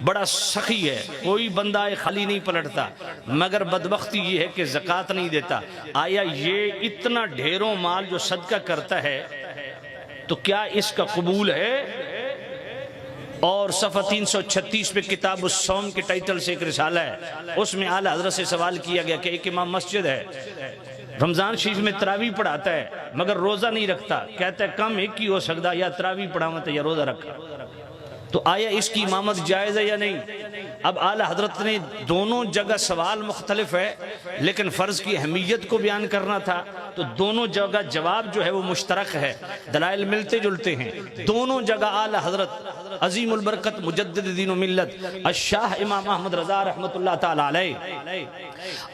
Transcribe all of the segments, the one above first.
بڑا سخی ہے، کوئی بندہ خالی نہیں پلٹتا، مگر بدبختی یہ ہے کہ زکوٰۃ نہیں دیتا۔ آیا یہ اتنا ڈھیروں مال جو صدقہ کرتا ہے تو کیا اس کا قبول ہے؟ اور صفحہ 336 پہ کتاب الصوم کے ٹائٹل سے ایک رسالہ ہے، اس میں اعلیٰ حضرت سے سوال کیا گیا کہ ایک امام مسجد ہے، رمضان شریف میں تراویح پڑھاتا ہے مگر روزہ نہیں رکھتا، کہتا ہے کم ایک ہی ہو سکتا، یا تراویح پڑھاوتا یا روزہ رکھا، تو آیا اس کی امامت جائز ہے یا نہیں؟ اب اعلیٰ حضرت نے دونوں جگہ سوال مختلف ہے لیکن فرض کی اہمیت کو بیان کرنا تھا، تو دونوں جگہ جواب جو ہے وہ مشترک ہے، دلائل ملتے جلتے ہیں۔ دونوں جگہ اعلیٰ حضرت عظیم البرکت مجدد دین و ملت الشاہ امام احمد رضا رحمۃ اللہ تعالی علیہ،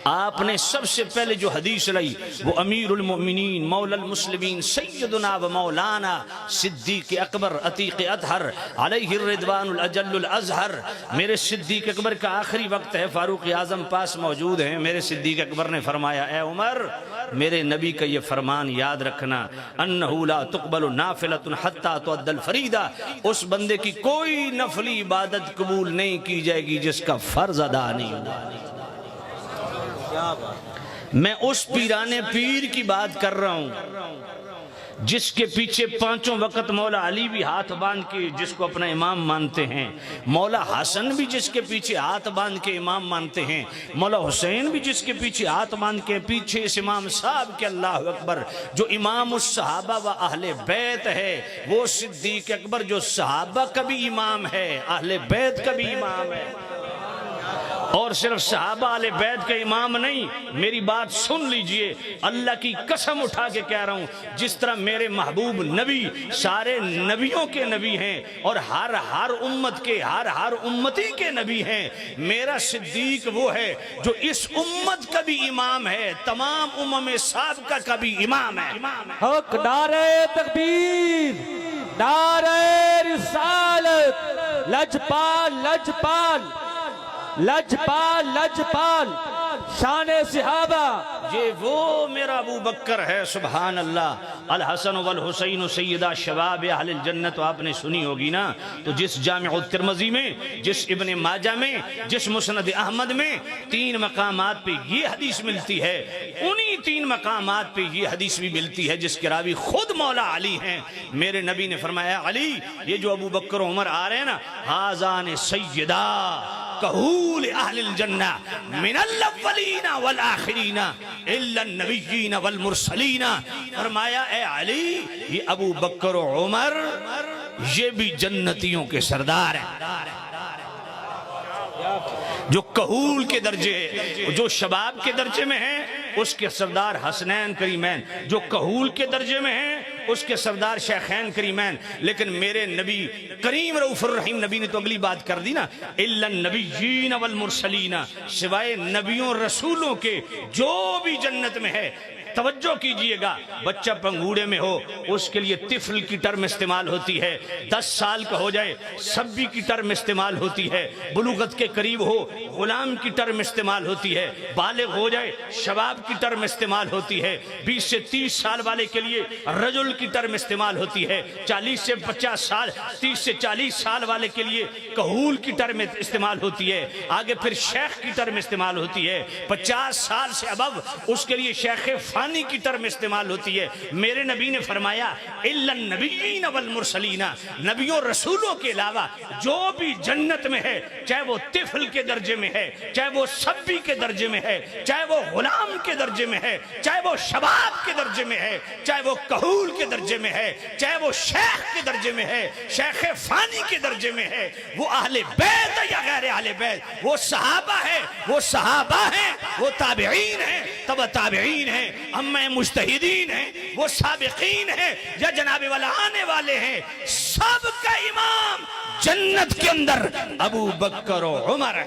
آپ نے سب سے پہلے جو حدیث لائی وہ امیر المؤمنین مولا المسلمین سیدنا و مولانا صدیق اکبر عتیق اطہر علیہ الرضوان الاجل الازہر۔ میرے صدیق اکبر کا آخری وقت ہے، فاروق اعظم پاس موجود ہیں، میرے صدیق اکبر نے فرمایا اے عمر میرے نبی کا یہ فرمان یاد رکھنا، انہو لا تقبل نافلۃ حتی تؤدى الفریضہ، اس بندے کی کوئی نفلی عبادت قبول نہیں کی جائے گی جس کا فرض ادا نہیں ہوا۔ میں اس پیرانے پیر کی بات کر رہا ہوں جس کے پیچھے پانچوں وقت مولا علی بھی ہاتھ باندھ کے جس کو اپنا امام مانتے ہیں، مولا حسن بھی جس کے پیچھے ہاتھ باندھ کے امام مانتے ہیں، مولا حسین بھی جس کے پیچھے ہاتھ باندھ کے پیچھے اس امام صاحب کے اللہ اکبر جو امام الصحابہ و اہل بیت ہے، وہ صدیق اکبر جو صحابہ کا بھی امام ہے، اہل بیت کا بھی امام ہے، اور صرف صحابہ اہل بیت کا امام نہیں۔ میری بات سن لیجئے، اللہ کی قسم اٹھا کے کہہ رہا ہوں، جس طرح میرے محبوب نبی سارے نبیوں کے نبی ہیں اور ہر امت کے ہر امتی کے نبی ہیں، میرا صدیق وہ ہے جو اس امت کا بھی امام ہے، تمام امم سابقہ کا بھی امام ہے۔ حق نعرہ تکبیر، نعرہ رسالت، لجپال لجپال لجپال لجپال، شان صحابہ، یہ وہ میرا ابو بکر ہے، سبحان اللہ۔ الحسن والحسین سیدہ شباب اہل الجنت، آپ نے سنی ہوگی نا، تو جس جامع الترمذی میں، جس ابن ماجہ میں، جس مسند احمد میں 3 مقامات پہ یہ حدیث ملتی ہے، انہی 3 مقامات پہ یہ حدیث بھی ملتی ہے جس کے راوی خود مولا علی ہیں۔ میرے نبی نے فرمایا علی یہ جو ابو بکر و عمر آ رہے ہیں نا، ہازان سیدہ کہول اہل الجنہ من الاولین والآخرین الا النبیین والمرسلین، فرمایا اے علی یہ ابو بکر و عمر یہ بھی جنتیوں کے سردار ہیں، جو کہول کے درجے ہے، جو شباب کے درجے میں ہیں اس کے سردار حسنین کریمین، جو کہول کے درجے میں ہیں اس کے سردار شیخین کریمین، لیکن میرے نبی کریم رؤوف الرحیم نبی نے تو اگلی بات کر دی نا، الا النبیین والمرسلین، سوائے نبیوں رسولوں کے جو بھی جنت میں ہے۔ توجہ کیجئے گا، بچہ پنگوڑے میں ہو اس کے لیے طفل کی ٹرم استعمال ہوتی ہے، 10 سال کا ہو جائے سبی کی ٹرم استعمال ہوتی ہے، بلوغت کے قریب ہو غلام کی ٹرم استعمال ہوتی ہے، بالغ ہو جائے شباب کی ٹرم استعمال ہوتی ہے، 20 سے 30 سال والے کے لیے رجل کی ٹرم استعمال ہوتی ہے، 40 سے 50 سال 30 سے 40 سال والے کے لیے کہول کی ٹرم استعمال ہوتی ہے، آگے پھر شیخ کی ٹرم استعمال ہوتی ہے، 50 سال سے ابو اس کے لیے شیخ فانی کی ٹرم استعمال ہوتی ہے۔ میرے نبی نے فرمایا الا النبیین والمرسلین، نبیوں رسولوں کے علاوہ جو بھی جنت میں ہے، چاہے وہ طفل کے درجے میں ہے، چاہے وہ سبی کے درجے میں ہے، چاہے وہ غلام کے درجے میں ہے، چاہے وہ شباب کے درجے میں ہے، چاہے وہ کہول کے درجے میں ہے، چاہے وہ شیخ کے درجے میں ہے، شیخ فانی کے درجے میں ہے، وہ اہل بیت یا غیر اہل بیت، وہ صحابہ ہے، وہ صحابہ ہیں، وہ تابعین ہیں، تبع تابعین ہیں، امہ مجتہدین ہیں، وہ سابقین ہیں یا جناب والا آنے والے ہیں، سب کا امام جنت کے اندر ابو بکر و عمر ہے۔